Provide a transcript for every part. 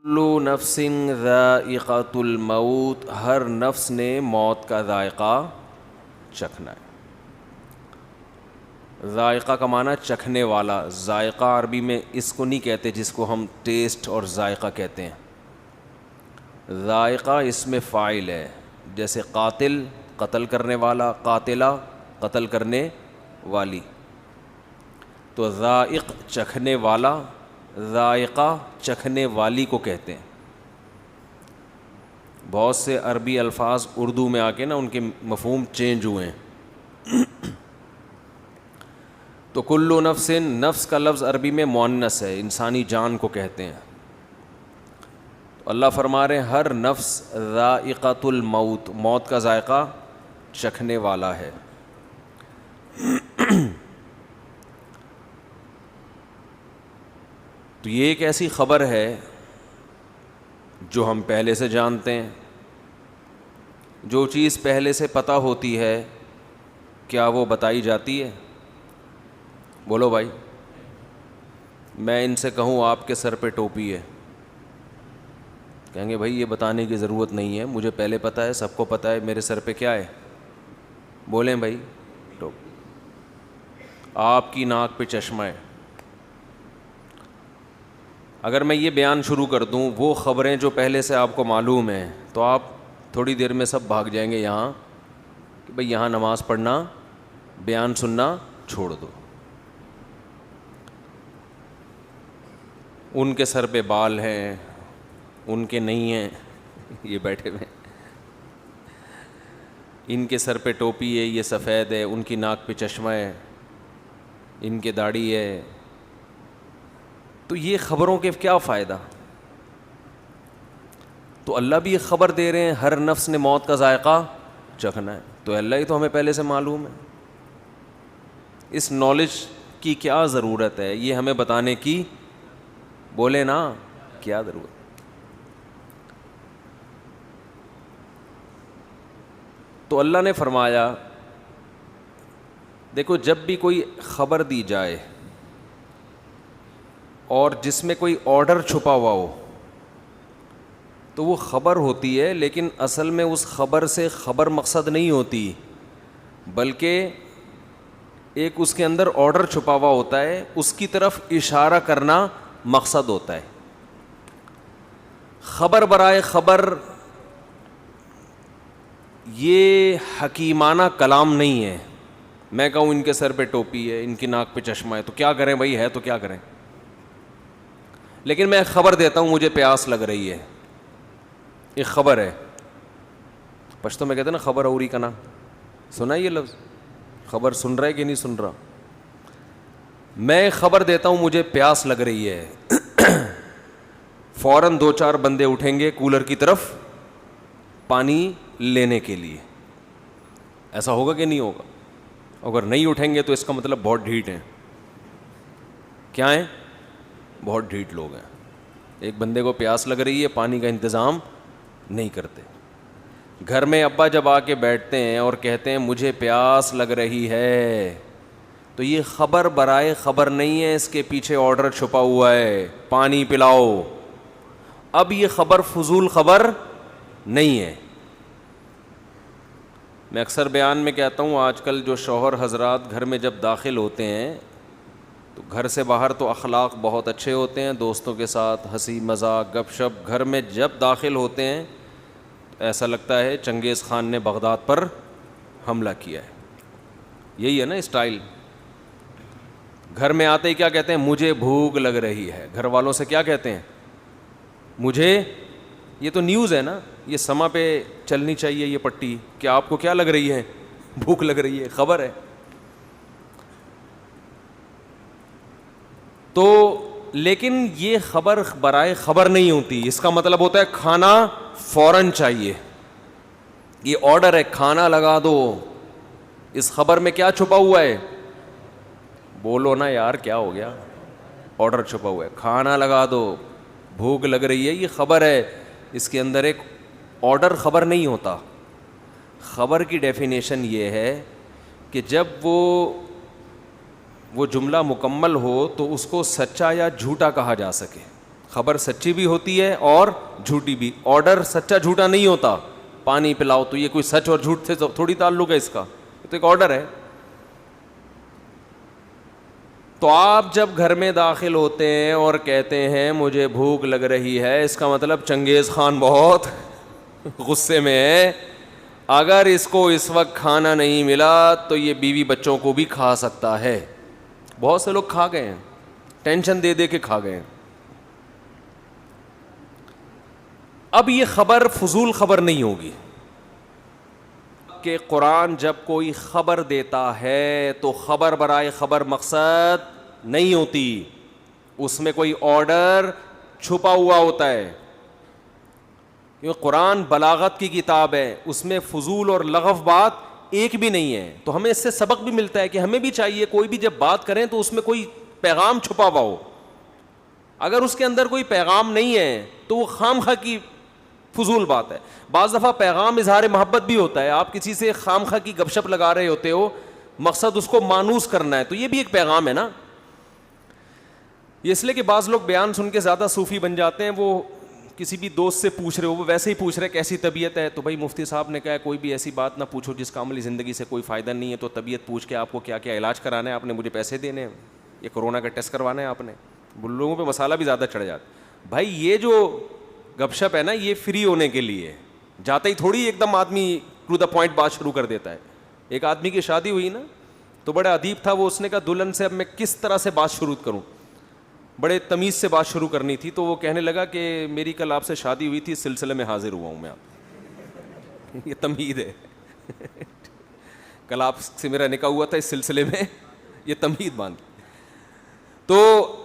کلو نفس ذائقۃ الموت، ہر نفس نے موت کا ذائقہ چکھنا ہے۔ ذائقہ کا معنی چکھنے والا، ذائقہ عربی میں اس کو نہیں کہتے جس کو ہم ٹیسٹ اور ذائقہ کہتے ہیں۔ ذائقہ اس میں فاعل ہے، جیسے قاتل قتل کرنے والا، قاتلہ قتل کرنے والی، تو ذائق چکھنے والا، ذائقہ چکھنے والی کو کہتے ہیں۔ بہت سے عربی الفاظ اردو میں آ کے نا ان کے مفہوم چینج ہوئے ہیں۔ تو کلو نفس، نفس کا لفظ عربی میں مؤنث ہے، انسانی جان کو کہتے ہیں۔ تو اللہ فرما رہے ہیں ہر نفس ذائقۃ الموت، موت کا ذائقہ چکھنے والا ہے۔ تو یہ ایک ایسی خبر ہے جو ہم پہلے سے جانتے ہیں۔ جو چیز پہلے سے پتہ ہوتی ہے کیا وہ بتائی جاتی ہے؟ بولو بھائی، میں ان سے کہوں آپ کے سر پہ ٹوپی ہے، کہیں گے بھائی یہ بتانے کی ضرورت نہیں ہے، مجھے پہلے پتہ ہے، سب کو پتہ ہے میرے سر پہ کیا ہے۔ بولیں بھائی، ٹوپی۔ آپ کی ناک پہ چشمہ ہے۔ اگر میں یہ بیان شروع کر دوں وہ خبریں جو پہلے سے آپ کو معلوم ہیں، تو آپ تھوڑی دیر میں سب بھاگ جائیں گے یہاں کہ بھئی یہاں نماز پڑھنا، بیان سننا چھوڑ دو۔ ان کے سر پہ بال ہیں، ان کے نہیں ہیں، یہ بیٹھے ہوئے، ان کے سر پہ ٹوپی ہے، یہ سفید ہے، ان کی ناک پہ چشمہ ہے، ان کے داڑھی ہے۔ تو یہ خبروں کے کیا فائدہ؟ تو اللہ بھی یہ خبر دے رہے ہیں ہر نفس نے موت کا ذائقہ چکھنا ہے، تو اللہ ہی تو ہمیں پہلے سے معلوم ہے۔ اس نالج کی کیا ضرورت ہے؟ یہ ہمیں بتانے کی، بولے نا، کیا ضرورت؟ تو اللہ نے فرمایا دیکھو جب بھی کوئی خبر دی جائے اور جس میں کوئی آرڈر چھپا ہوا ہو تو وہ خبر ہوتی ہے، لیکن اصل میں اس خبر سے خبر مقصد نہیں ہوتی، بلکہ ایک اس کے اندر آرڈر چھپا ہوا ہوتا ہے، اس کی طرف اشارہ کرنا مقصد ہوتا ہے۔ خبر برائے خبر یہ حکیمانہ کلام نہیں ہے۔ میں کہوں ان کے سر پہ ٹوپی ہے، ان کی ناک پہ چشمہ ہے، تو کیا کریں بھائی؟ ہے تو کیا کریں؟ لیکن میں خبر دیتا ہوں مجھے پیاس لگ رہی ہے، ایک خبر ہے۔ پشتو میں کہتے ہیں نا خبر اوری کنا، سنا یہ لفظ؟ خبر سن رہا ہے کہ نہیں سن رہا؟ میں خبر دیتا ہوں مجھے پیاس لگ رہی ہے، فوراً 2-4 بندے اٹھیں گے کولر کی طرف پانی لینے کے لیے۔ ایسا ہوگا کہ نہیں ہوگا؟ اگر نہیں اٹھیں گے تو اس کا مطلب بہت ڈھیٹ ہیں۔ کیا ہیں؟ بہت ڈھیٹ لوگ ہیں۔ ایک بندے کو پیاس لگ رہی ہے، پانی کا انتظام نہیں کرتے۔ گھر میں ابا جب آ کے بیٹھتے ہیں اور کہتے ہیں مجھے پیاس لگ رہی ہے، تو یہ خبر برائے خبر نہیں ہے، اس کے پیچھے آرڈر چھپا ہوا ہے، پانی پلاؤ۔ اب یہ خبر فضول خبر نہیں ہے۔ میں اکثر بیان میں کہتا ہوں آج کل جو شوہر حضرات گھر میں جب داخل ہوتے ہیں تو گھر سے باہر تو اخلاق بہت اچھے ہوتے ہیں، دوستوں کے ساتھ ہنسی مذاق گپ شپ، گھر میں جب داخل ہوتے ہیں تو ایسا لگتا ہے چنگیز خان نے بغداد پر حملہ کیا ہے۔ یہی ہے نا اسٹائل۔ گھر میں آتے ہی کیا کہتے ہیں؟ مجھے بھوک لگ رہی ہے۔ گھر والوں سے کیا کہتے ہیں؟ مجھے، یہ تو نیوز ہے نا، یہ سما پہ چلنی چاہیے یہ پٹی، کہ آپ کو کیا لگ رہی ہے؟ بھوک لگ رہی ہے، خبر ہے۔ تو لیکن یہ خبر برائے خبر نہیں ہوتی، اس کا مطلب ہوتا ہے کھانا فوراً چاہیے، یہ آرڈر ہے، کھانا لگا دو۔ اس خبر میں کیا چھپا ہوا ہے؟ بولو نا یار، کیا ہو گیا؟ آرڈر چھپا ہوا ہے، کھانا لگا دو، بھوک لگ رہی ہے، یہ خبر ہے۔ اس کے اندر ایک آرڈر خبر نہیں ہوتا۔ خبر کی ڈیفینیشن یہ ہے کہ جب وہ جملہ مکمل ہو تو اس کو سچا یا جھوٹا کہا جا سکے۔ خبر سچی بھی ہوتی ہے اور جھوٹی بھی. آرڈر سچا جھوٹا نہیں ہوتا. پانی پلاؤ تو یہ کوئی سچ اور جھوٹ سے تھوڑی تعلق ہے اس کا, تو ایک آرڈر ہے. تو آپ جب گھر میں داخل ہوتے ہیں اور کہتے ہیں مجھے بھوک لگ رہی ہے, اس کا مطلب چنگیز خان بہت غصے میں ہے. اگر اس کو اس وقت کھانا نہیں ملا تو یہ بیوی بچوں کو بھی کھا سکتا ہے. بہت سے لوگ کھا گئے ہیں, ٹینشن دے دے کے کھا گئے ہیں. اب یہ خبر فضول خبر نہیں ہوگی کہ قرآن جب کوئی خبر دیتا ہے تو خبر برائے خبر مقصد نہیں ہوتی, اس میں کوئی آرڈر چھپا ہوا ہوتا ہے. کیونکہ قرآن بلاغت کی کتاب ہے, اس میں فضول اور لغو بات ایک بھی نہیں ہے. تو ہمیں اس سے سبق بھی ملتا ہے کہ ہمیں بھی چاہیے کوئی بھی جب بات کریں تو اس میں کوئی پیغام چھپا ہوا ہو. اگر اس کے اندر کوئی پیغام نہیں ہے تو وہ خام خواہ کی فضول بات ہے. بعض دفعہ پیغام اظہار محبت بھی ہوتا ہے, آپ کسی سے خام خواہ کی گپ شپ لگا رہے ہوتے ہو, مقصد اس کو مانوس کرنا ہے, تو یہ بھی ایک پیغام ہے نا. یہ اس لیے کہ بعض لوگ بیان سن کے زیادہ صوفی بن جاتے ہیں. وہ کسی بھی دوست سے پوچھ رہے ہو, وہ ویسے ہی پوچھ رہے کیسی طبیعت ہے, تو بھائی مفتی صاحب نے کہا کوئی بھی ایسی بات نہ پوچھو جس کا عملی زندگی سے کوئی فائدہ نہیں ہے. تو طبیعت پوچھ کے آپ کو کیا کیا علاج کرانا ہے, آپ نے مجھے پیسے دینے ہیں, یہ کورونا کا ٹیسٹ کروانا ہے آپ نے. لوگوں پہ مسالہ بھی زیادہ چڑھ جاتا. بھائی یہ جو گپ شپ ہے نا, یہ فری ہونے کے لیے, جاتے ہی تھوڑی ایک دم آدمی ٹو دا پوائنٹ بات شروع کر دیتا ہے. ایک آدمی کی شادی ہوئی نا, تو بڑا ادیب تھا وہ, اس نے کہا دلہن سے اب میں کس طرح سے بات شروع کروں, بڑے تمیز سے بات شروع کرنی تھی. تو وہ کہنے لگا کہ میری کل آپ سے شادی ہوئی تھی, اس سلسلے میں حاضر ہوا ہوں میں. آپ یہ تمہید ہے, کل آپ سے میرا نکاح ہوا تھا اس سلسلے میں, یہ تمہید باندھ. تو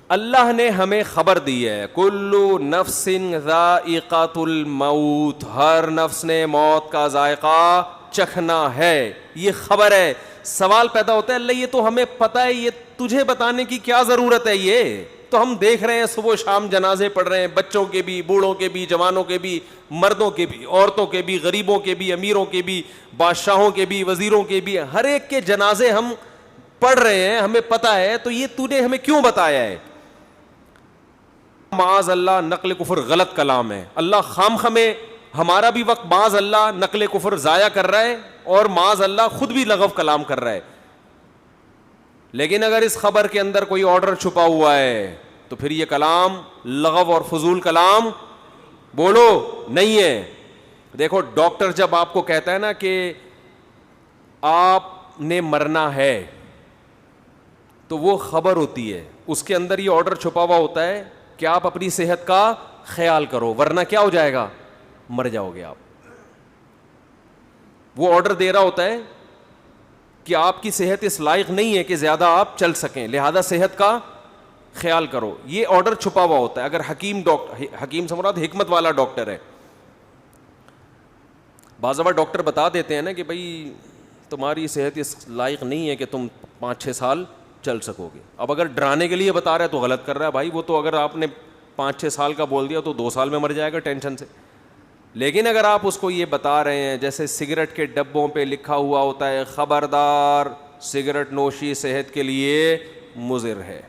اللہ نے ہمیں خبر دی ہے, کلو نفس ذائقۃ الموت, ہر نفس نے موت کا ذائقہ چکھنا ہے, یہ خبر ہے. سوال پیدا ہوتا ہے اللہ یہ تو ہمیں پتہ ہے, یہ تجھے بتانے کی کیا ضرورت ہے, یہ تو ہم دیکھ رہے ہیں صبح شام جنازے پڑھ رہے ہیں, بچوں کے بھی, بوڑھوں کے بھی, جوانوں کے بھی, مردوں کے بھی, عورتوں کے بھی, غریبوں کے بھی, امیروں کے بھی, بادشاہوں کے بھی, وزیروں کے بھی, ہر ایک کے جنازے ہم پڑھ رہے ہیں, ہمیں پتہ ہے. تو یہ تو نے ہمیں کیوں بتایا ہے؟ معاذ اللہ نقل کفر غلط کلام ہے. اللہ خام خمیں ہمارا بھی وقت معاذ اللہ نقل کفر ضائع کر رہا ہے, اور معاذ اللہ خود بھی لغو کلام کر رہا ہے. لیکن اگر اس خبر کے اندر کوئی آرڈر چھپا ہوا ہے تو پھر یہ کلام لغو اور فضول کلام بولو نہیں ہے. دیکھو ڈاکٹر جب آپ کو کہتا ہے نا کہ آپ نے مرنا ہے, تو وہ خبر ہوتی ہے, اس کے اندر یہ آرڈر چھپا ہوا ہوتا ہے کہ آپ اپنی صحت کا خیال کرو ورنہ کیا ہو جائے گا, مر جاؤ گے آپ. وہ آرڈر دے رہا ہوتا ہے کہ آپ کی صحت اس لائق نہیں ہے کہ زیادہ آپ چل سکیں, لہذا صحت کا خیال کرو. یہ آرڈر چھپا ہوا ہوتا ہے. اگر حکیم سے مراد حکمت والا ڈاکٹر ہے, بعض دفعہ ڈاکٹر بتا دیتے ہیں نا کہ بھائی تمہاری صحت اس لائق نہیں ہے کہ تم 5-6 سال چل سکو گے. اب اگر ڈرانے کے لیے بتا رہا ہے تو غلط کر رہا ہے بھائی. وہ تو اگر آپ نے 5-6 سال کا بول دیا تو 2 سال میں مر جائے گا ٹینشن سے. لیکن اگر آپ اس کو یہ بتا رہے ہیں, جیسے سگریٹ کے ڈبوں پہ لکھا ہوا ہوتا ہے خبردار سگریٹ نوشی صحت کے لیے مضر ہے,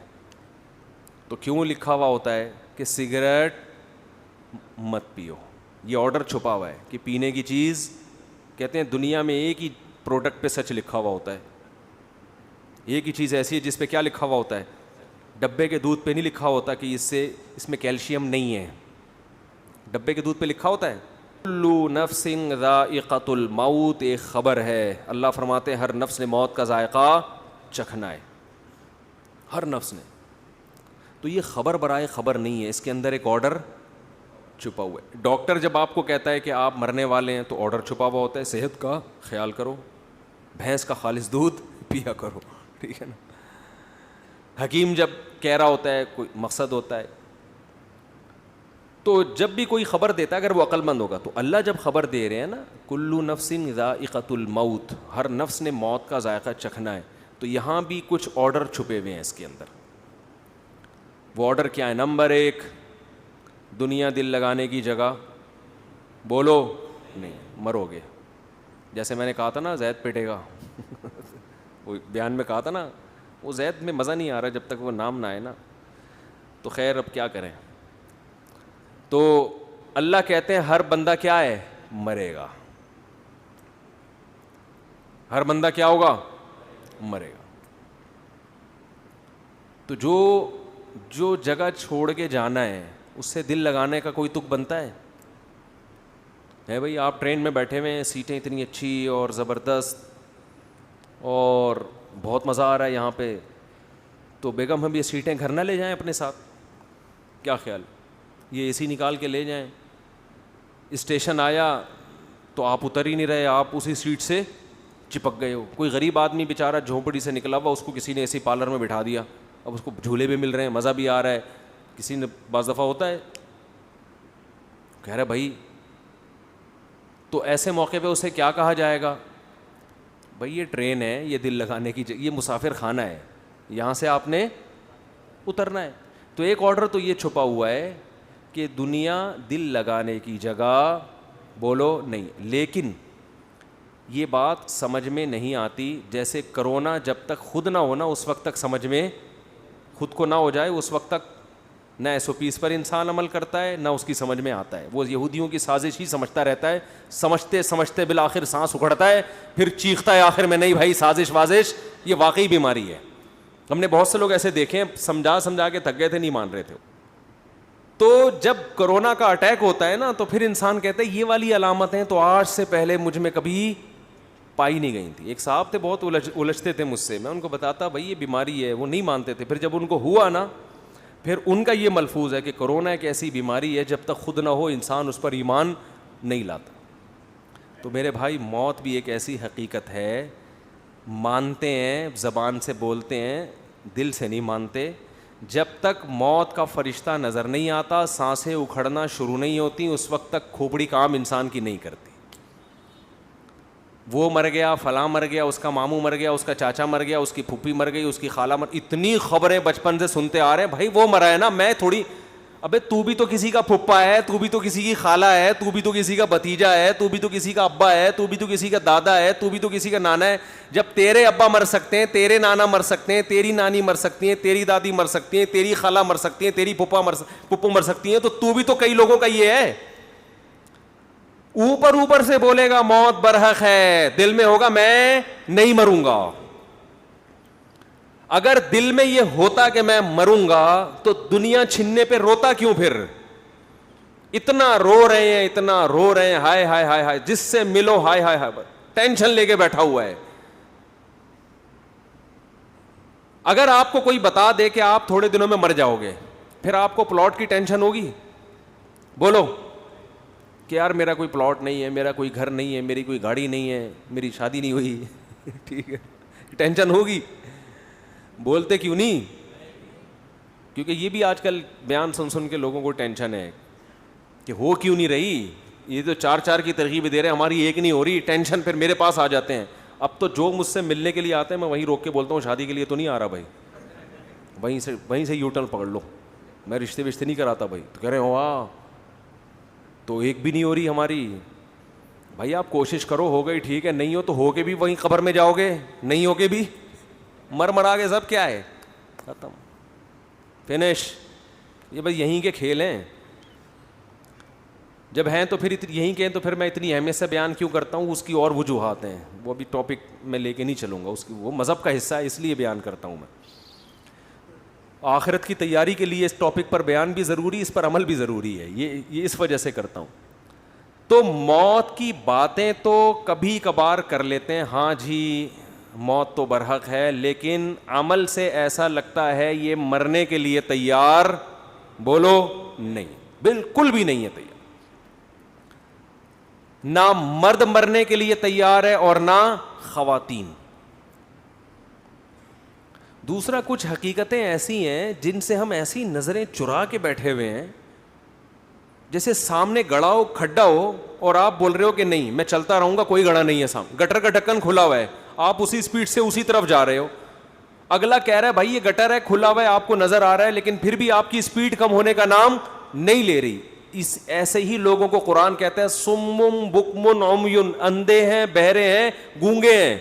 تو کیوں لکھا ہوا ہوتا ہے کہ سگریٹ مت پیو؟ یہ آرڈر چھپا ہوا ہے کہ پینے کی چیز, کہتے ہیں دنیا میں ایک ہی پروڈکٹ پہ سچ لکھا ہوا ہوتا ہے, ایک ہی چیز ایسی ہے جس پہ کیا لکھا ہوا ہوتا ہے, ڈبے کے دودھ پہ نہیں لکھا ہوتا کہ اس میں کیلشیم نہیں ہے, ڈبے کے دودھ پہ لکھا ہوتا ہے کلو نفس ذائقۃ الموت, ایک خبر ہے. اللہ فرماتے ہیں ہر نفس نے موت کا ذائقہ چکھنا ہے, ہر نفس نے. تو یہ خبر برائے خبر نہیں ہے, اس کے اندر ایک آرڈر چھپا ہوا ہے. ڈاکٹر جب آپ کو کہتا ہے کہ آپ مرنے والے ہیں تو آرڈر چھپا ہوا ہوتا ہے صحت کا خیال کرو, بھینس کا خالص دودھ پیا کرو, ٹھیک ہے نا. حکیم جب کہہ رہا ہوتا ہے کوئی مقصد ہوتا ہے. تو جب بھی کوئی خبر دیتا ہے اگر وہ عقل مند ہوگا, تو اللہ جب خبر دے رہے ہیں نا کلو نفس ذائقۃ الموت, ہر نفس نے موت کا ذائقہ چکھنا ہے, تو یہاں بھی کچھ آرڈر چھپے ہوئے ہیں اس کے اندر. وہ آرڈر کیا ہے؟ نمبر 1, دنیا دل لگانے کی جگہ, بولو نہیں مرو گے. جیسے میں نے کہا تھا نا زید پیٹے گا وہ بیان میں کہا تھا نا, وہ زید میں مزہ نہیں آ رہا جب تک وہ نام نہ آئے نا. تو خیر اب کیا کریں. تو اللہ کہتے ہیں ہر بندہ کیا ہے, مرے گا. ہر بندہ کیا ہوگا, مرے گا. تو جو جگہ چھوڑ کے جانا ہے اس سے دل لگانے کا کوئی تک بنتا ہے بھائی. آپ ٹرین میں بیٹھے ہوئے ہیں, سیٹیں اتنی اچھی اور زبردست اور بہت مزہ آ رہا ہے یہاں پہ, تو بیگم ہم یہ سیٹیں گھر نہ لے جائیں اپنے ساتھ, کیا خیال, یہ اے سی نکال کے لے جائیں. اسٹیشن آیا تو آپ اتر ہی نہیں رہے, آپ اسی سیٹ سے چپک گئے ہو. کوئی غریب آدمی بیچارہ جھونپڑی سے نکلا ہوا, اس کو کسی نے اے سی پارلر میں بٹھا دیا, اب اس کو جھولے بھی مل رہے ہیں, مزہ بھی آ رہا ہے. کسی نے بعض دفعہ ہوتا ہے کہہ رہا بھائی, تو ایسے موقع پہ اسے کیا کہا جائے گا, بھائی یہ ٹرین ہے, یہ دل لگانے کی یہ مسافر خانہ ہے, یہاں سے آپ نے اترنا ہے. تو ایک آرڈر تو یہ چھپا ہوا ہے کہ دنیا دل لگانے کی جگہ بولو نہیں. لیکن یہ بات سمجھ میں نہیں آتی, جیسے کرونا جب تک خود نہ ہونا اس وقت تک سمجھ میں خود کو نہ ہو جائے, اس وقت تک نہ SOPs پر انسان عمل کرتا ہے, نہ اس کی سمجھ میں آتا ہے. وہ یہودیوں کی سازش ہی سمجھتا رہتا ہے, سمجھتے سمجھتے بالآخر سانس اکھڑتا ہے, پھر چیختا ہے آخر میں نہیں بھائی سازش وازش, یہ واقعی بیماری ہے. ہم نے بہت سے لوگ ایسے دیکھے ہیں, سمجھا کے تھک گئے تھے, نہیں مان رہے تھے. تو جب کرونا کا اٹیک ہوتا ہے نا تو پھر انسان کہتا ہے یہ والی علامتیں تو آج سے پہلے مجھ میں کبھی پائی نہیں گئی تھی. ایک صاحب تھے بہت الجھتے تھے مجھ سے, میں ان کو بتاتا بھائی یہ بیماری ہے, وہ نہیں مانتے تھے. پھر جب ان کو ہوا نا, پھر ان کا یہ ملفوظ ہے کہ کرونا ایک ایسی بیماری ہے جب تک خود نہ ہو انسان اس پر ایمان نہیں لاتا. تو میرے بھائی موت بھی ایک ایسی حقیقت ہے, مانتے ہیں زبان سے بولتے ہیں, دل سے نہیں مانتے. جب تک موت کا فرشتہ نظر نہیں آتا, سانسیں اکھڑنا شروع نہیں ہوتی, اس وقت تک کھوپڑی کام انسان کی نہیں کرتی. وہ مر گیا, فلاں مر گیا, اس کا ماموں مر گیا, اس کا چاچا مر گیا, اس کی پھوپھی مر گئی, اس کی خالہ اتنی خبریں بچپن سے سنتے آ رہے ہیں. بھائی وہ مرا ہے نا, میں تھوڑی, ابے تو بھی تو کسی کا پھپھا ہے, تو بھی تو کسی کی خالہ ہے, تو بھی تو کسی کا بھتیجا ہے, تو بھی تو کسی کا ابا ہے, تو بھی تو کسی کا دادا ہے, تو بھی تو کسی کا نانا ہے. جب تیرے ابا مر سکتے ہیں, تیرے نانا مر سکتے ہیں, تیری نانی مر سکتی ہیں, تیری دادی مر سکتی ہیں, تیری خالہ مر سکتی ہیں, تیری پھپھو مر سکتی ہیں, تو بھی تو کئی لوگوں کا یہ ہے. اوپر سے بولے گا موت برحق ہے, دل میں ہوگا میں نہیں مروں گا. اگر دل میں یہ ہوتا کہ میں مروں گا تو دنیا چھننے پہ روتا کیوں پھر؟ اتنا رو رہے ہیں, اتنا رو رہے ہیں, ہائے ہائے ہائے ہائے, جس سے ملو ہائے ہائے ہائے, ٹینشن لے کے بیٹھا ہوا ہے. اگر آپ کو کوئی بتا دے کہ آپ تھوڑے دنوں میں مر جاؤ گے, پھر آپ کو پلاٹ کی ٹینشن ہوگی؟ بولو کہ یار میرا کوئی پلاٹ نہیں ہے, میرا کوئی گھر نہیں ہے, میری کوئی گاڑی نہیں ہے, میری شادی نہیں ہوئی. ٹھیک ہے, ٹینشن ہوگی. بولتے کیوں نہیں؟ کیونکہ یہ بھی آج کل بیان سن کے لوگوں کو ٹینشن ہے کہ ہو کیوں نہیں رہی, یہ تو چار کی ترغیب دے رہے ہیں, ہماری ایک نہیں ہو رہی. ٹینشن پھر میرے پاس آ جاتے ہیں. اب تو جو مجھ سے ملنے کے لیے آتے ہیں میں وہیں روک کے بولتا ہوں شادی کے لیے تو نہیں آ رہا بھائی, وہیں سے یو ٹرن پکڑ لو, میں رشتے نہیں کراتا بھائی. تو کہہ رہے ہو واہ, تو ایک بھی نہیں ہو رہی ہماری. بھائی آپ کوشش کرو, ہو گئی ٹھیک ہے, نہیں ہو تو ہو کے بھی وہیں قبر میں جاؤ گے, نہیں ہو کے بھی مرا کے سب کیا ہے, ختم, فنش. یہ بھائی یہیں کے کھیل ہیں. جب ہیں تو پھر یہیں کے ہیں, تو پھر میں اتنی اہمیت سے بیان کیوں کرتا ہوں؟ اس کی اور وجوہات ہیں, وہ ابھی ٹاپک میں لے کے نہیں چلوں گا, اس کی وہ مذہب کا حصہ ہے اس لیے بیان کرتا ہوں میں. آخرت کی تیاری کے لیے اس ٹاپک پر بیان بھی ضروری, اس پر عمل بھی ضروری ہے, یہ اس وجہ سے کرتا ہوں. تو موت کی باتیں تو کبھی کبھار کر لیتے ہیں, ہاں جی موت تو برحق ہے, لیکن عمل سے ایسا لگتا ہے یہ مرنے کے لیے تیار, بولو نہیں, بالکل بھی نہیں ہے تیار. نہ مرد مرنے کے لیے تیار ہے اور نہ خواتین. دوسرا, کچھ حقیقتیں ایسی ہیں جن سے ہم ایسی نظریں چرا کے بیٹھے ہوئے ہیں, جیسے سامنے گڑا ہو, کھڈا ہو, اور آپ بول رہے ہو کہ نہیں میں چلتا رہوں گا, کوئی گڑا نہیں ہے سامنے, گٹر کا ڈھکن کھلا ہوا ہے, آپ اسی سپیڈ سے اسی طرف جا رہے ہو. اگلا کہہ رہا ہے بھائی یہ گٹر ہے, کھلا ہوا ہے, آپ کو نظر آ رہا ہے, لیکن پھر بھی آپ کی سپیڈ کم ہونے کا نام نہیں لے رہی. ایسے ہی لوگوں کو قرآن کہتا ہے سمم بکمن عمیون, اندھے ہیں, بہرے ہیں, گونگے ہیں.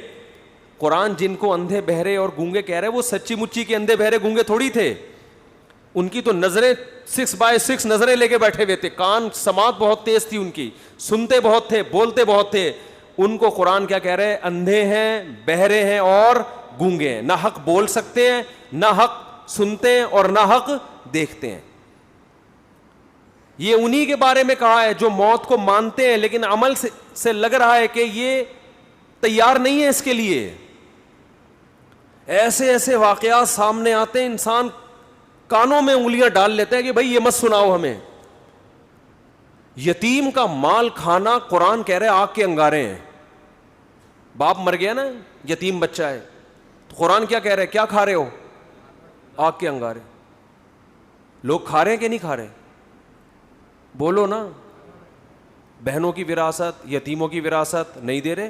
قرآن جن کو اندھے بہرے اور گونگے کہہ رہے ہیں وہ سچی مچی کے اندھے بہرے گونگے تھوڑی تھے. ان کی تو نظریں 6x6 نظریں لے کے بیٹھے ہوئے تھے, کان سماعت بہت تیز تھی ان کی, سنتے بہت تھے, بولتے بہت تھے. ان کو قرآن کیا کہہ رہے ہیں؟ اندھے ہیں, بہرے ہیں اور گونگے ہیں, نہ حق بول سکتے ہیں, نہ حق سنتے ہیں اور نہ حق دیکھتے ہیں. یہ انہی کے بارے میں کہا ہے جو موت کو مانتے ہیں لیکن عمل سے لگ رہا ہے کہ یہ تیار نہیں ہے اس کے لیے. ایسے ایسے واقعات سامنے آتے ہیں, انسان کانوں میں انگلیاں ڈال لیتے ہیں کہ بھائی یہ مت سناؤ ہمیں. یتیم کا مال کھانا, قرآن کہہ رہے آگ کے انگارے ہیں. باپ مر گیا نا, یتیم بچہ ہے, تو قرآن کیا کہہ رہے, کیا کھا رہے ہو؟ آگ کے انگارے. لوگ کھا رہے ہیں کہ نہیں کھا رہے؟ بولو نا. بہنوں کی وراثت, یتیموں کی وراثت نہیں دے رہے.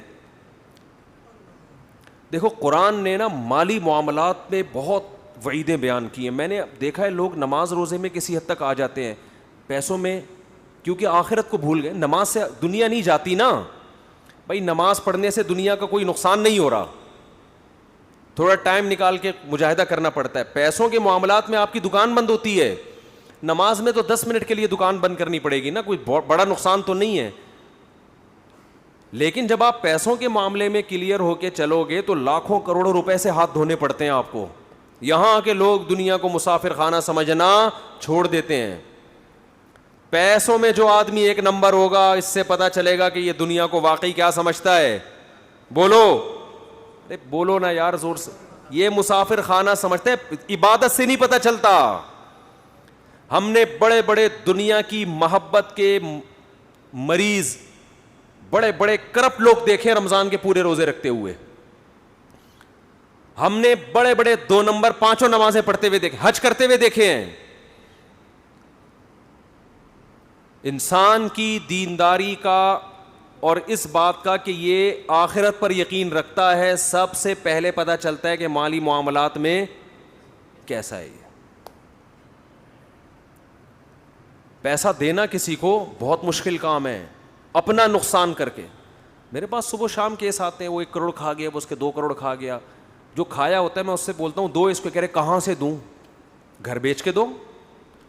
دیکھو قرآن نے نا مالی معاملات میں بہت وعیدیں بیان کی ہیں. میں نے دیکھا ہے لوگ نماز روزے میں کسی حد تک آ جاتے ہیں پیسوں میں, کیونکہ آخرت کو بھول گئے. نماز سے دنیا نہیں جاتی نا بھائی, نماز پڑھنے سے دنیا کا کوئی نقصان نہیں ہو رہا, تھوڑا ٹائم نکال کے مجاہدہ کرنا پڑتا ہے. پیسوں کے معاملات میں آپ کی دکان بند ہوتی ہے, نماز میں تو 10 منٹ کے لیے دکان بند کرنی پڑے گی نا, کوئی بڑا نقصان تو نہیں ہے. لیکن جب آپ پیسوں کے معاملے میں کلیئر ہو کے چلو گے تو لاکھوں کروڑوں روپے سے ہاتھ دھونے پڑتے ہیں آپ کو. یہاں کے لوگ دنیا کو مسافر خانہ سمجھنا چھوڑ دیتے ہیں. پیسوں میں جو آدمی ایک نمبر ہوگا, اس سے پتا چلے گا کہ یہ دنیا کو واقعی کیا سمجھتا ہے. بولو, ارے بولو نا یار زور سے. یہ مسافر خانہ سمجھتے ہیں, عبادت سے نہیں پتا چلتا. ہم نے بڑے بڑے دنیا کی محبت کے مریض, بڑے بڑے کرپٹ لوگ دیکھے رمضان کے پورے روزے رکھتے ہوئے. ہم نے بڑے بڑے 2 نمبر 5 نمازیں پڑھتے ہوئے دیکھے, حج کرتے ہوئے دیکھے ہیں. انسان کی دینداری کا اور اس بات کا کہ یہ آخرت پر یقین رکھتا ہے, سب سے پہلے پتہ چلتا ہے کہ مالی معاملات میں کیسا ہے. پیسہ دینا کسی کو بہت مشکل کام ہے, اپنا نقصان کر کے. میرے پاس صبح شام کیس آتے ہیں, وہ 1 کروڑ کھا گیا, وہ اس کے 2 کروڑ کھا گیا. جو کھایا ہوتا ہے میں اس سے بولتا ہوں دو, اس کو کہہ رہے کہاں سے دوں, گھر بیچ کے دو.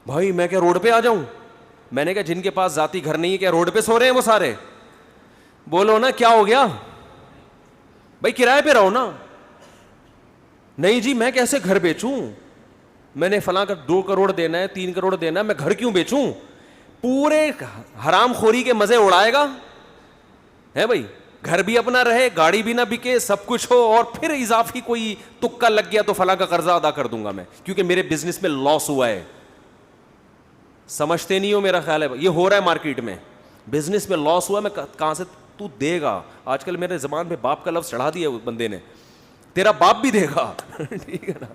بھائی میں کیا روڈ پہ آ جاؤں؟ میں نے کہا جن کے پاس ذاتی گھر نہیں ہے کیا روڈ پہ سو رہے ہیں وہ سارے؟ بولو نا کیا ہو گیا بھائی, کرائے پہ رہو نا. نہیں جی میں کیسے گھر بیچوں, میں نے فلاں کا 2 کروڑ دینا ہے, 3 کروڑ دینا ہے, میں گھر کیوں بیچوں؟ پورے حرام خوری کے مزے اڑائے گا ہے بھائی. گھر بھی اپنا رہے, گاڑی بھی نہ بکے, سب کچھ ہو, اور پھر اضافی کوئی تکا لگ گیا تو فلاں کا قرضہ ادا کر دوں گا میں کیونکہ میرے بزنس میں لاس ہوا ہے. سمجھتے نہیں ہو میرا خیال ہے یہ ہو رہا ہے مارکیٹ میں, بزنس میں لاس ہوا, میں کہاں سے تو دے گا. آج کل میرے زبان پہ باپ کا لفظ چڑھا دیا بندے نے, تیرا باپ بھی دے گا ٹھیک ہے نا,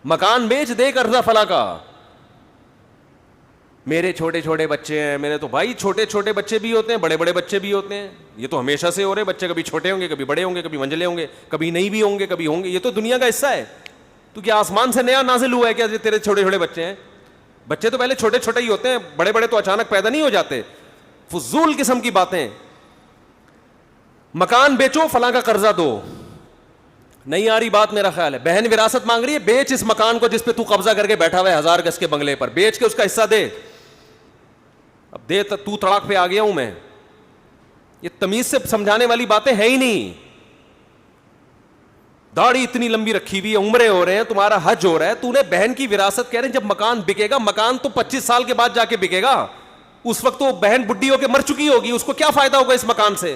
مکان بیچ دے قرضہ فلاں کا. میرے چھوٹے چھوٹے بچے ہیں, میرے تو بھائی چھوٹے چھوٹے بچے بھی ہوتے ہیں, بڑے بڑے بچے بھی ہوتے ہیں. یہ تو ہمیشہ سے ہو رہے, بچے کبھی چھوٹے ہوں گے, کبھی بڑے ہوں گے, کبھی منجلے ہوں گے, کبھی نہیں بھی ہوں گے, کبھی ہوں گے. یہ تو دنیا کا حصہ ہے. تو کیا آسمان سے نیا نازل ہوا ہے کیا تیرے چھوٹے چھوٹے بچے ہیں؟ بچے تو پہلے چھوٹے چھوٹے ہی ہوتے ہیں, بڑے بڑے تو اچانک پیدا نہیں ہو جاتے. فضول قسم کی باتیں. مکان بیچو, فلاں کا قرضہ دو, نہیں آ رہی بات میرا خیال ہے. بہن وراثت مانگ رہی ہے, بیچ اس مکان کو جس پہ تو قبضہ کر کے بیٹھا ہوا ہے 1000 گز کے بنگلے پر, بیچ کے اس کا حصہ دے. اب دے تو تڑاک پہ آ گیا ہوں میں. یہ تمیز سے سمجھانے والی باتیں ہیں ہی نہیں. داڑھی اتنی لمبی رکھی ہوئی ہے, عمرے ہو رہے ہیں, تمہارا حج ہو رہا ہے, تو نے بہن کی وراثت کہہ رہے ہیں. جب مکان بکے گا, مکان تو 25 سال کے بعد جا کے بکے گا, اس وقت تو بہن بڈھی ہو کے مر چکی ہوگی, اس کو کیا فائدہ ہوگا اس مکان سے؟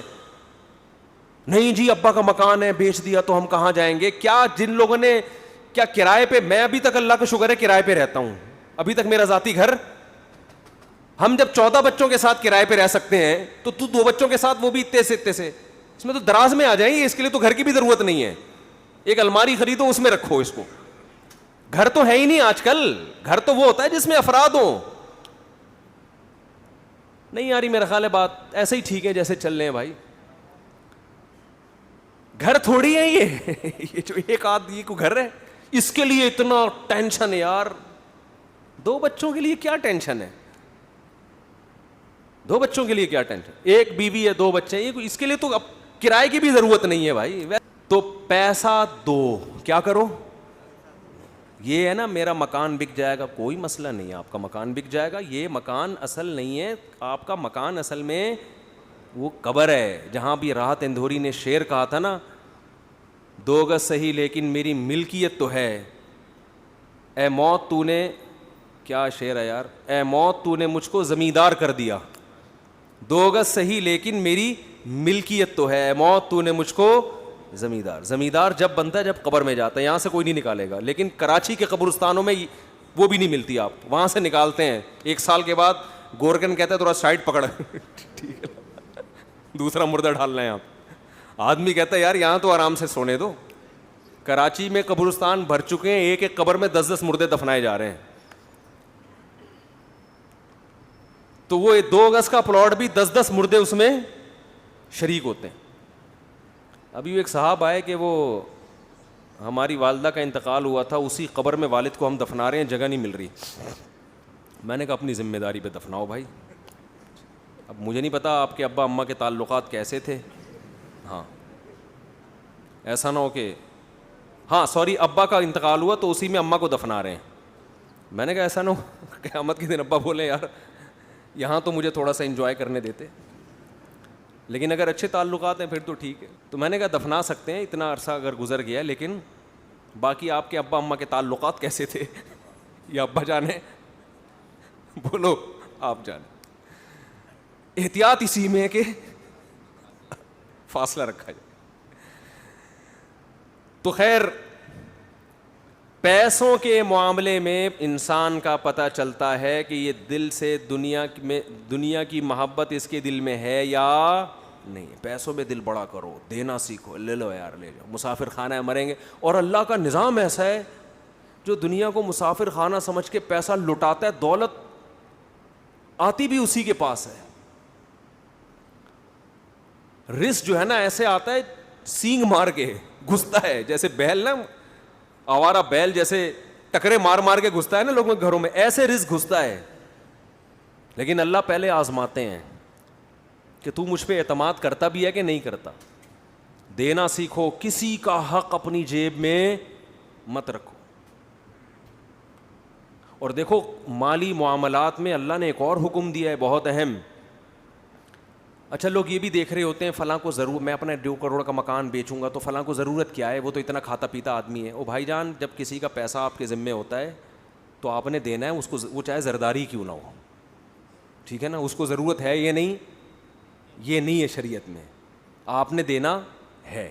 نہیں جی ابا کا مکان ہے, بیچ دیا تو ہم کہاں جائیں گے. کیا جن لوگوں نے کیا کرائے پہ, میں ابھی تک اللہ کا شکر ہے کرائے پہ رہتا ہوں, ابھی تک میرا ذاتی گھر. ہم جب 14 بچوں کے ساتھ کرائے پہ رہ سکتے ہیں تو 2 بچوں کے ساتھ وہ بھی اتنے سے, اس میں تو دراز میں آ جائیں گے. اس کے لیے تو گھر کی بھی ضرورت نہیں ہے, ایک الماری خریدو اس میں رکھو اس کو. گھر تو ہے ہی نہیں آج کل, گھر تو وہ ہوتا ہے جس میں افراد ہوں. نہیں آ رہی میرا خیال ہے بات, ایسے ہی ٹھیک ہے جیسے چل رہے ہیں بھائی. گھر تھوڑی ہے یہ جو ایک آدمی کو گھر ہے, اس کے لیے اتنا ٹینشن ہے یار. 2 بچوں کے لیے کیا ٹینشن ہے, 2 بچوں کے لیے کیا ٹینشن, ایک بیوی ہے 2 بچے ہیں, اس کے لیے تو اب کرائے کی بھی ضرورت نہیں ہے بھائی. تو پیسہ دو, کیا کرو, یہ ہے نا میرا مکان بک جائے گا، کوئی مسئلہ نہیں ہے، آپ کا مکان بک جائے گا، یہ مکان اصل نہیں ہے، آپ کا مکان اصل میں وہ قبر ہے، جہاں بھی راحت اندھوری نے شعر کہا تھا نا، 2 گز صحیح لیکن میری ملکیت تو ہے، اے موت تو نے، کیا شعر ہے یار، اے موت تو نے مجھ کو زمیندار کر دیا، 2 گز صحیح لیکن میری ملکیت تو ہے، اے موت تو نے مجھ کو زمیندار. زمیندار جب بنتا ہے جب قبر میں جاتا ہے، یہاں سے کوئی نہیں نکالے گا، لیکن کراچی کے قبرستانوں میں وہ بھی نہیں ملتی، آپ وہاں سے نکالتے ہیں 1 سال کے بعد، گورکن کہتا ہے تھوڑا سائڈ پکڑ ٹھیک ہے، دوسرا مردہ ڈال رہے ہیں آپ. آدمی کہتا ہے یار یہاں تو آرام سے سونے دو. کراچی میں قبرستان بھر چکے ہیں، ایک ایک قبر میں 10 مردے دفنائے جا رہے ہیں. تو وہ 2 گز کا پلاٹ بھی 10 مردے اس میں شریک ہوتے ہیں. ابھی ایک صاحب آئے کہ وہ ہماری والدہ کا انتقال ہوا تھا، اسی قبر میں والد کو ہم دفنا رہے ہیں، جگہ نہیں مل رہی. میں نے کہا اپنی ذمہ داری پہ دفناؤ بھائی. اب مجھے نہیں پتا آپ کے ابا اماں کے تعلقات کیسے تھے، ہاں ایسا نہ ہو کہ ہاں سوری ابا کا انتقال ہوا تو اسی میں اماں کو دفنا رہے ہیں. میں نے کہا ایسا نہ ہو قیامت کے دن ابا بولے یار یہاں تو مجھے تھوڑا سا انجوائے کرنے دیتے، لیکن اگر اچھے تعلقات ہیں پھر تو ٹھیک ہے. تو میں نے کہا دفنا سکتے ہیں، اتنا عرصہ اگر گزر گیا، لیکن باقی آپ کے ابا اماں کے تعلقات کیسے تھے یا ابا جانے بولو آپ جانے. احتیاط اسی میں ہے کہ فاصلہ رکھا جائے. تو خیر پیسوں کے معاملے میں انسان کا پتہ چلتا ہے کہ یہ دل سے دنیا کی محبت اس کے دل میں ہے یا نہیں. پیسوں میں دل بڑا کرو، دینا سیکھو، لے لو یار لے جاؤ، مسافر خانہ ہے مریں گے. اور اللہ کا نظام ایسا ہے جو دنیا کو مسافر خانہ سمجھ کے پیسہ لٹاتا ہے، دولت آتی بھی اسی کے پاس ہے. رزق جو ہے نا ایسے آتا ہے سینگ مار کے گھستا ہے، جیسے بیل نا آوارہ بیل جیسے ٹکرے مار مار کے گھستا ہے نا لوگوں کے گھروں میں، ایسے رزق گھستا ہے. لیکن اللہ پہلے آزماتے ہیں کہ تو مجھ پہ اعتماد کرتا بھی ہے کہ نہیں کرتا. دینا سیکھو، کسی کا حق اپنی جیب میں مت رکھو. اور دیکھو مالی معاملات میں اللہ نے ایک اور حکم دیا ہے بہت اہم. اچھا لوگ یہ بھی دیکھ رہے ہوتے ہیں فلاں کو ضرور، میں اپنا 2 کروڑ کا مکان بیچوں گا تو فلاں کو ضرورت کیا ہے، وہ تو اتنا کھاتا پیتا آدمی ہے. او بھائی جان جب کسی کا پیسہ آپ کے ذمے ہوتا ہے تو آپ نے دینا ہے اس کو، وہ چاہے زرداری کیوں نہ ہو، ٹھیک ہے نا. اس کو ضرورت ہے یہ نہیں، یہ نہیں ہے شریعت میں، آپ نے دینا ہے.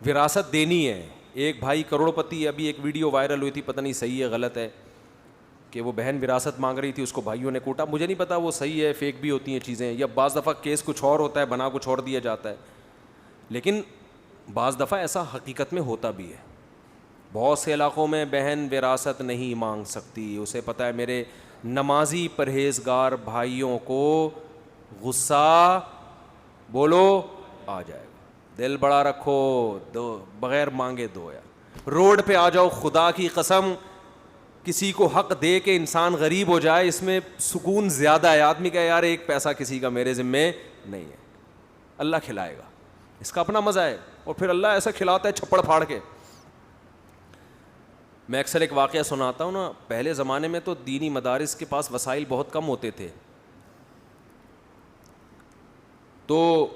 وراثت دینی ہے. ایک بھائی کروڑ پتی، ابھی ایک ویڈیو وائرل ہوئی تھی، پتہ نہیں صحیح ہے غلط ہے، کہ وہ بہن وراثت مانگ رہی تھی، اس کو بھائیوں نے کوٹا. مجھے نہیں پتا وہ صحیح ہے فیک بھی ہوتی ہیں چیزیں، یا بعض دفعہ کیس کچھ اور ہوتا ہے بنا کچھ اور دیا جاتا ہے، لیکن بعض دفعہ ایسا حقیقت میں ہوتا بھی ہے. بہت سے علاقوں میں بہن وراثت نہیں مانگ سکتی، اسے پتہ ہے میرے نمازی پرہیزگار بھائیوں کو غصہ بولو آ جائے گا. دل بڑا رکھو، دو بغیر مانگے دو. یار روڈ پہ آ جاؤ، خدا کی قسم کسی کو حق دے کے انسان غریب ہو جائے اس میں سکون زیادہ ہے. آدمی کا یار ایک پیسہ کسی کا میرے ذمے نہیں ہے، اللہ کھلائے گا، اس کا اپنا مزہ ہے. اور پھر اللہ ایسا کھلاتا ہے چھپڑ پھاڑ کے. میں اکثر ایک واقعہ سناتا ہوں نا، پہلے زمانے میں تو دینی مدارس کے پاس وسائل بہت کم ہوتے تھے، تو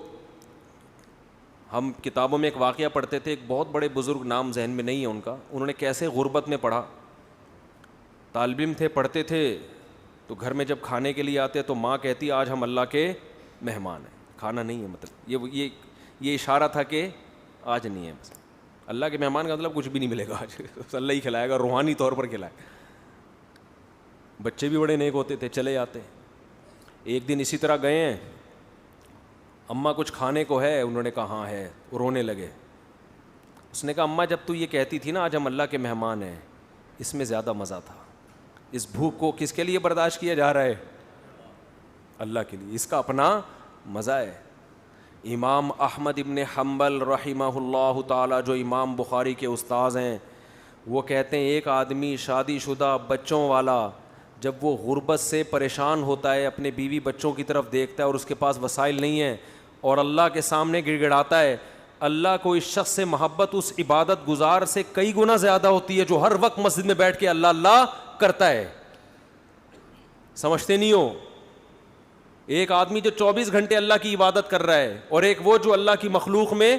ہم کتابوں میں ایک واقعہ پڑھتے تھے. ایک بہت بڑے بزرگ، نام ذہن میں نہیں ہے ان کا، انہوں نے کیسے غربت میں پڑھا. طالب علم تھے، پڑھتے تھے، تو گھر میں جب کھانے کے لیے آتے تو ماں کہتی آج ہم اللہ کے مہمان ہیں، کھانا نہیں ہے. مطلب یہ اشارہ تھا کہ آج نہیں ہے. اللہ کے مہمان کا مطلب کچھ بھی نہیں ملے گا آج، اللہ ہی کھلائے گا، روحانی طور پر کھلائے. بچے بھی بڑے نیک ہوتے تھے، چلے جاتے. ایک دن اسی طرح گئے ہیں، اماں کچھ کھانے کو ہے؟ انہوں نے کہا ہاں ہے. رونے لگے. اس نے کہا اماں جب تو یہ کہتی تھی نا آج ہم اللہ کے مہمان ہیں، اس میں زیادہ مزہ تھا. اس بھوک کو کس کے لیے برداشت کیا جا رہا ہے؟ اللہ کے لیے. اس کا اپنا مزہ ہے. امام احمد ابن حنبل رحمہ اللہ تعالی، جو امام بخاری کے استاذ ہیں، وہ کہتے ہیں ایک آدمی شادی شدہ بچوں والا جب وہ غربت سے پریشان ہوتا ہے، اپنے بیوی بچوں کی طرف دیکھتا ہے اور اس کے پاس وسائل نہیں ہیں، اور اللہ کے سامنے گڑ گڑاتا ہے اللہ کو اس شخص سے محبت اس عبادت گزار سے کئی گنا زیادہ ہوتی ہے جو ہر وقت مسجد میں بیٹھ کے اللہ اللہ کرتا ہے. سمجھتے نہیں ہو؟ ایک آدمی جو 24 گھنٹے اللہ کی عبادت کر رہا ہے اور ایک وہ جو اللہ کی مخلوق میں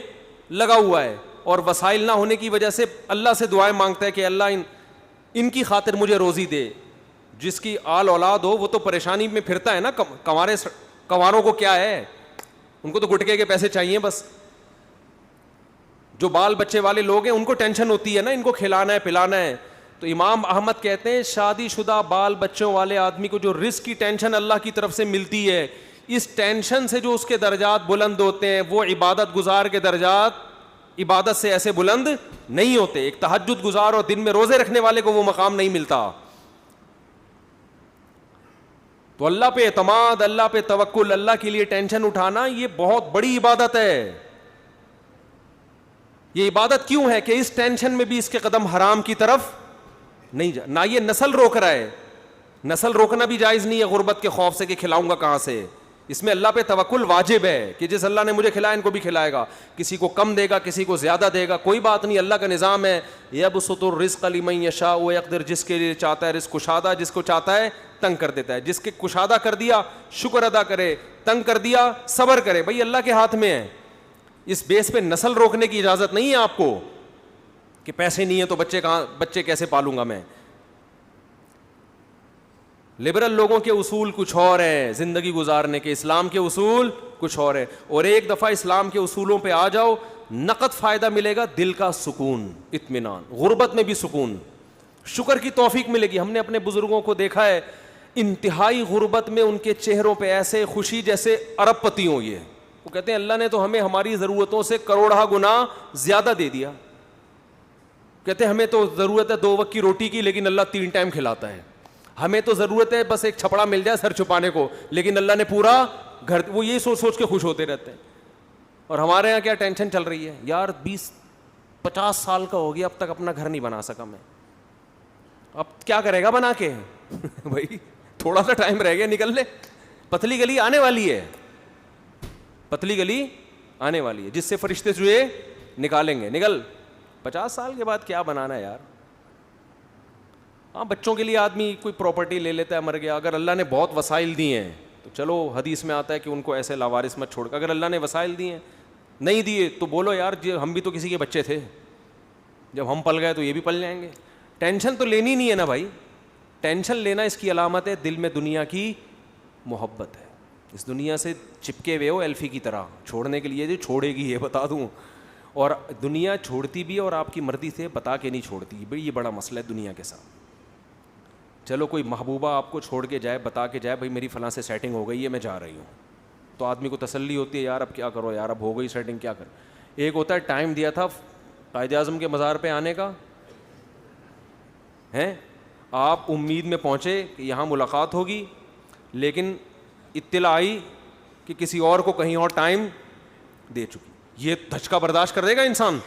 لگا ہوا ہے اور وسائل نہ ہونے کی وجہ سے اللہ سے دعائیں مانگتا ہے کہ اللہ ان کی خاطر مجھے روزی دے. جس کی آل اولاد ہو وہ تو پریشانی میں پھرتا ہے نا. کنواروں کو کیا ہے, ان کو تو گٹکے کے پیسے چاہیے بس. جو بال بچے والے لوگ ہیں ان کو ٹینشن ہوتی ہے نا, ان کو کھلانا ہے پلانا ہے. تو امام احمد کہتے ہیں شادی شدہ بال بچوں والے آدمی کو جو رزق کی ٹینشن اللہ کی طرف سے ملتی ہے, اس ٹینشن سے جو اس کے درجات بلند ہوتے ہیں وہ عبادت گزار کے درجات عبادت سے ایسے بلند نہیں ہوتے. ایک تہجد گزار اور دن میں روزے رکھنے والے کو وہ مقام نہیں ملتا. تو اللہ پہ اعتماد, اللہ پہ توکل, اللہ کے لیے ٹینشن اٹھانا یہ بہت بڑی عبادت ہے. یہ عبادت کیوں ہے کہ اس ٹینشن میں بھی اس کے قدم حرام کی طرف نہیں نہ یہ نسل روک رہا ہے. نسل روکنا بھی جائز نہیں ہے غربت کے خوف سے کہ کھلاؤں گا کہاں سے. اس میں اللہ پہ توکل واجب ہے کہ جس اللہ نے مجھے کھلایا ان کو بھی کھلائے گا. کسی کو کم دے گا, کسی کو زیادہ دے گا, کوئی بات نہیں. اللہ کا نظام ہے یبسط الرزق لمن یشاء ویقدر, جس کے لیے چاہتا ہے رزق کشادہ, جس کو چاہتا ہے تنگ کر دیتا ہے. جس کے کشادہ کر دیا شکر ادا کرے, تنگ کر دیا صبر کرے. بھائی اللہ کے ہاتھ میں ہے. اس بیس پہ نسل روکنے کی اجازت نہیں ہے آپ کو کہ پیسے نہیں ہیں تو بچے کیسے پالوں گا میں. لبرل لوگوں کے اصول کچھ اور ہیں زندگی گزارنے کے, اسلام کے اصول کچھ اور ہیں. اور ایک دفعہ اسلام کے اصولوں پہ آ جاؤ, نقد فائدہ ملے گا, دل کا سکون, اطمینان, غربت میں بھی سکون, شکر کی توفیق ملے گی. ہم نے اپنے بزرگوں کو دیکھا ہے انتہائی غربت میں ان کے چہروں پہ ایسے خوشی جیسے ارب پتی ہوں. یہ وہ کہتے ہیں اللہ نے تو ہمیں ہماری ضرورتوں سے کروڑہ گنا زیادہ دے دیا. کہتے ہیں ہمیں تو ضرورت ہے 2 وقت کی روٹی کی لیکن اللہ 3 ٹائم کھلاتا ہے. ہمیں تو ضرورت ہے بس ایک چھپڑا مل جائے سر چھپانے کو لیکن اللہ نے پورا گھر. وہ یہ سوچ سوچ کے خوش ہوتے رہتے ہیں. اور ہمارے یہاں کیا ٹینشن چل رہی ہے یار, 20-50 سال کا ہو گیا اب تک اپنا گھر نہیں بنا سکا میں, اب کیا کرے گا بنا کے. بھائی تھوڑا سا ٹائم رہ گیا, نکل لے. پتلی گلی آنے والی ہے, پتلی گلی آنے والی ہے جس سے فرشتے چوہے نکالیں گے. نکل 50 سال کے بعد کیا بنانا ہے یار. ہاں بچوں کے لیے آدمی کوئی پراپرٹی لے لیتا ہے, مر گیا. اگر اللہ نے بہت وسائل دیے ہیں تو چلو حدیث میں آتا ہے کہ ان کو ایسے لاوارث مت چھوڑ کر. اگر اللہ نے وسائل دیے ہیں, نہیں دیے تو بولو یار ہم بھی تو کسی کے بچے تھے, جب ہم پل گئے تو یہ بھی پل جائیں گے. ٹینشن تو لینی نہیں ہے نا بھائی. ٹینشن لینا اس کی علامت ہے دل میں دنیا کی محبت ہے. اس دنیا سے چپکے ہوئے ہو ایلفی کی طرح, چھوڑنے کے لیے جو چھوڑے گی یہ بتا دوں. اور دنیا چھوڑتی بھی اور آپ کی مرضی سے بتا کے نہیں چھوڑتی. بھائی یہ بڑا مسئلہ ہے دنیا کے ساتھ. چلو کوئی محبوبہ آپ کو چھوڑ کے جائے, بتا کے جائے بھائی میری فلاں سے سیٹنگ ہو گئی ہے میں جا رہی ہوں, تو آدمی کو تسلی ہوتی ہے یار اب کیا کرو یار, اب ہو گئی سیٹنگ کیا کر. ایک ہوتا ہے ٹائم دیا تھا قائد اعظم کے مزار پہ آنے کا ہیں, آپ امید میں پہنچے کہ یہاں ملاقات ہوگی, لیکن اطلاع آئی کہ کسی اور کو کہیں اور ٹائم دے چکی. یہ دھچکا برداشت کر دے گا انسان.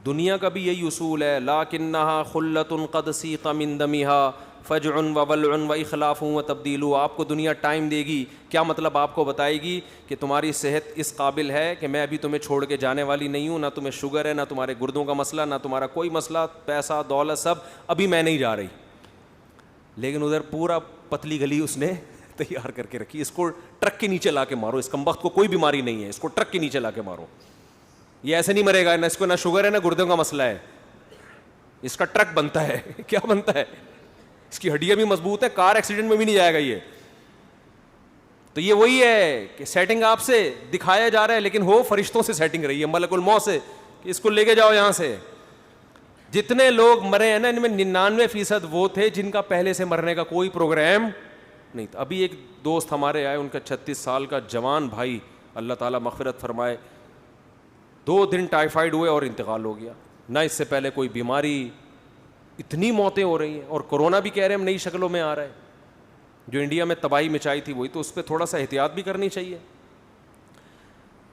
دنیا کا بھی یہی اصول ہے, لاکنھا خلۃ قد سیق من دمھا فجع وولع واخلاف وتبدیل. آپ کو دنیا ٹائم دے گی. کیا مطلب؟ آپ کو بتائے گی کہ تمہاری صحت اس قابل ہے کہ میں ابھی تمہیں چھوڑ کے جانے والی نہیں ہوں, نہ تمہیں شوگر ہے, نہ تمہارے گردوں کا مسئلہ, نہ تمہارا کوئی مسئلہ, پیسہ دولت سب, ابھی میں نہیں جا رہی. لیکن ادھر پورا پتلی گلی اس نے تیار کر کے رکھی. اس کو ٹرک کے نیچے لا کے مارو, اس کمبخت کو کوئی بیماری نہیں ہے, اس کو ٹرک کے نیچے لا کے مارو. یہ ایسے نہیں مرے گا, نہ اس کو نہ شوگر ہے نہ گردوں کا مسئلہ ہے, اس کا ٹرک بنتا ہے. کیا بنتا ہے؟ اس کی ہڈیاں بھی مضبوط ہے, کار ایکسیڈنٹ میں بھی نہیں جائے گا یہ. تو یہ وہی ہے کہ سیٹنگ آپ سے دکھایا جا رہا ہے لیکن ہو فرشتوں سے سیٹنگ رہی ہے, ملک الموت سے, کہ اس کو لے کے جاؤ یہاں سے. جتنے لوگ مرے ہیں نا ان میں 99% وہ تھے جن کا پہلے سے مرنے کا کوئی پروگرام نہیں تھا. ابھی ایک دوست ہمارے آئے, ان کا 36 سال کا جوان بھائی, اللہ تعالیٰ مغفرت فرمائے, 2 دن ٹائیفائڈ ہوئے اور انتقال ہو گیا. نہ اس سے پہلے کوئی بیماری. اتنی موتیں ہو رہی ہیں, اور کورونا بھی کہہ رہے ہیں ہم نئی شکلوں میں آ رہا ہے. جو انڈیا میں تباہی مچائی تھی وہی, تو اس پہ تھوڑا سا احتیاط بھی کرنی چاہیے.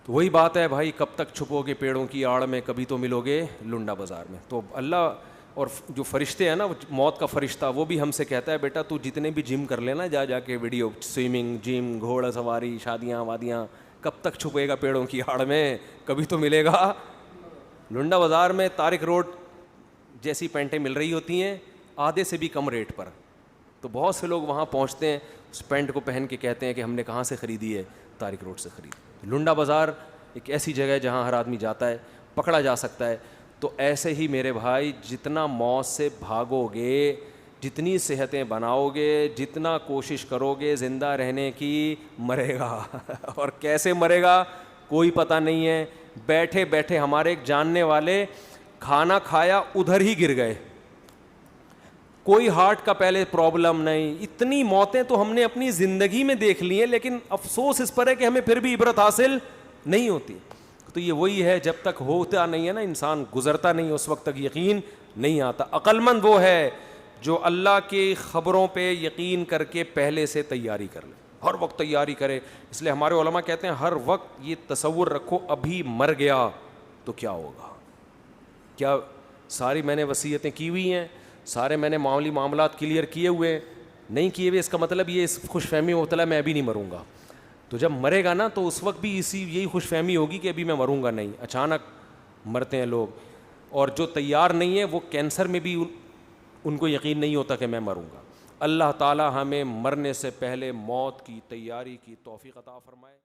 تو وہی بات ہے بھائی, کب تک چھپو گے پیڑوں کی آڑ میں, کبھی تو ملو گے لنڈا بازار میں. تو اللہ اور جو فرشتے ہیں نا, موت کا فرشتہ, وہ بھی ہم سے کہتا ہے بیٹا تو جتنے بھی جم کر لینا, جا کے ویڈیو, سوئمنگ, جم, گھوڑا سواری, شادیاں وادیاں, کب تک چھپے گا پیڑوں کی آڑ میں؟ کبھی تو ملے گا. لنڈا بازار میں طارق روڈ جیسی پینٹیں مل رہی ہوتی ہیں آدھے سے بھی کم ریٹ پر, تو بہت سے لوگ وہاں پہنچتے ہیں, اس پینٹ کو پہن کے کہتے ہیں کہ ہم نے کہاں سے خریدی ہے؟ طارق روڈ سے خریدی. لنڈا بازار ایک ایسی جگہ ہے جہاں ہر آدمی جاتا ہے, پکڑا جا سکتا ہے. تو ایسے ہی میرے بھائی جتنا موت سے بھاگو گے, جتنی صحتیں بناؤ گے, جتنا کوشش کرو گے زندہ رہنے کی, مرے گا. اور کیسے مرے گا کوئی پتہ نہیں ہے. بیٹھے بیٹھے ہمارے ایک جاننے والے کھانا کھایا ادھر ہی گر گئے, کوئی ہارٹ کا پہلے پرابلم نہیں. اتنی موتیں تو ہم نے اپنی زندگی میں دیکھ لی ہیں, لیکن افسوس اس پر ہے کہ ہمیں پھر بھی عبرت حاصل نہیں ہوتی. تو یہ وہی ہے, جب تک ہوتا نہیں ہے نا انسان, گزرتا نہیں, اس وقت تک یقین نہیں آتا. عقل مند وہ ہے جو اللہ کی خبروں پہ یقین کر کے پہلے سے تیاری کر لے, ہر وقت تیاری کرے. اس لیے ہمارے علماء کہتے ہیں ہر وقت یہ تصور رکھو ابھی مر گیا تو کیا ہوگا. کیا ساری میں نے وصیتیں کی ہوئی ہیں, سارے میں نے معاملات کلیئر کیے ہوئے, نہیں کیے ہوئے, اس کا مطلب یہ خوش فہمی ہوتا ہے میں ابھی نہیں مروں گا. تو جب مرے گا نا تو اس وقت بھی یہی خوش فہمی ہوگی کہ ابھی میں مروں گا نہیں. اچانک مرتے ہیں لوگ, اور جو تیار نہیں ہے وہ کینسر میں بھی ان کو یقین نہیں ہوتا کہ میں مروں گا. اللہ تعالی ہمیں مرنے سے پہلے موت کی تیاری کی توفیق عطا فرمائے.